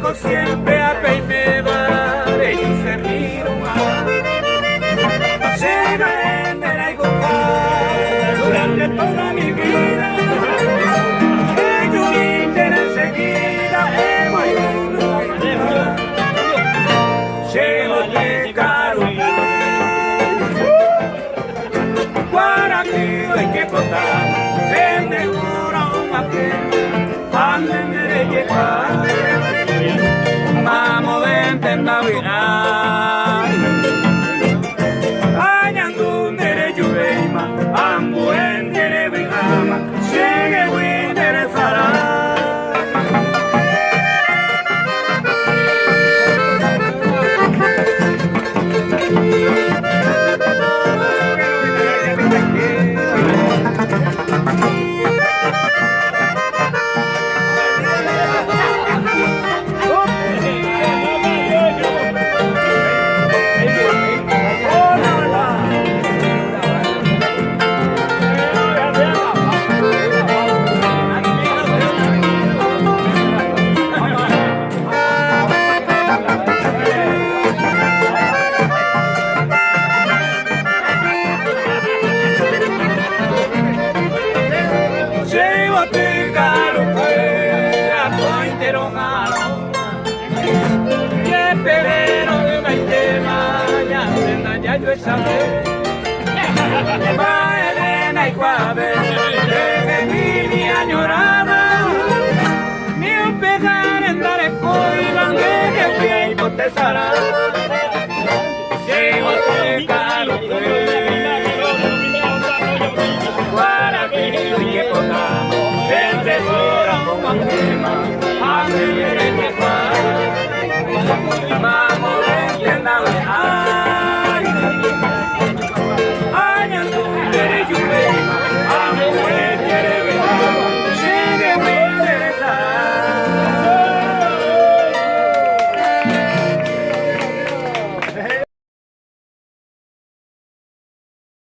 Llego siempre a Peimeba y servir llega en el durante toda mi vida. Yo enseguida llego de ARUPY. Guaraquí hay que contar, vende una que anden de llegar. Vamos, vente en Navidad. Añandún de Yubeima, Ambuen de Vigama, llegue Winter Farah. Yo saber, va Elena y Guave, de mi añorada, ni un pegar en dar escoiban de que fui y botezará. Llego de ARUPY, Guaraquí y que potamos, el tesoro como antema,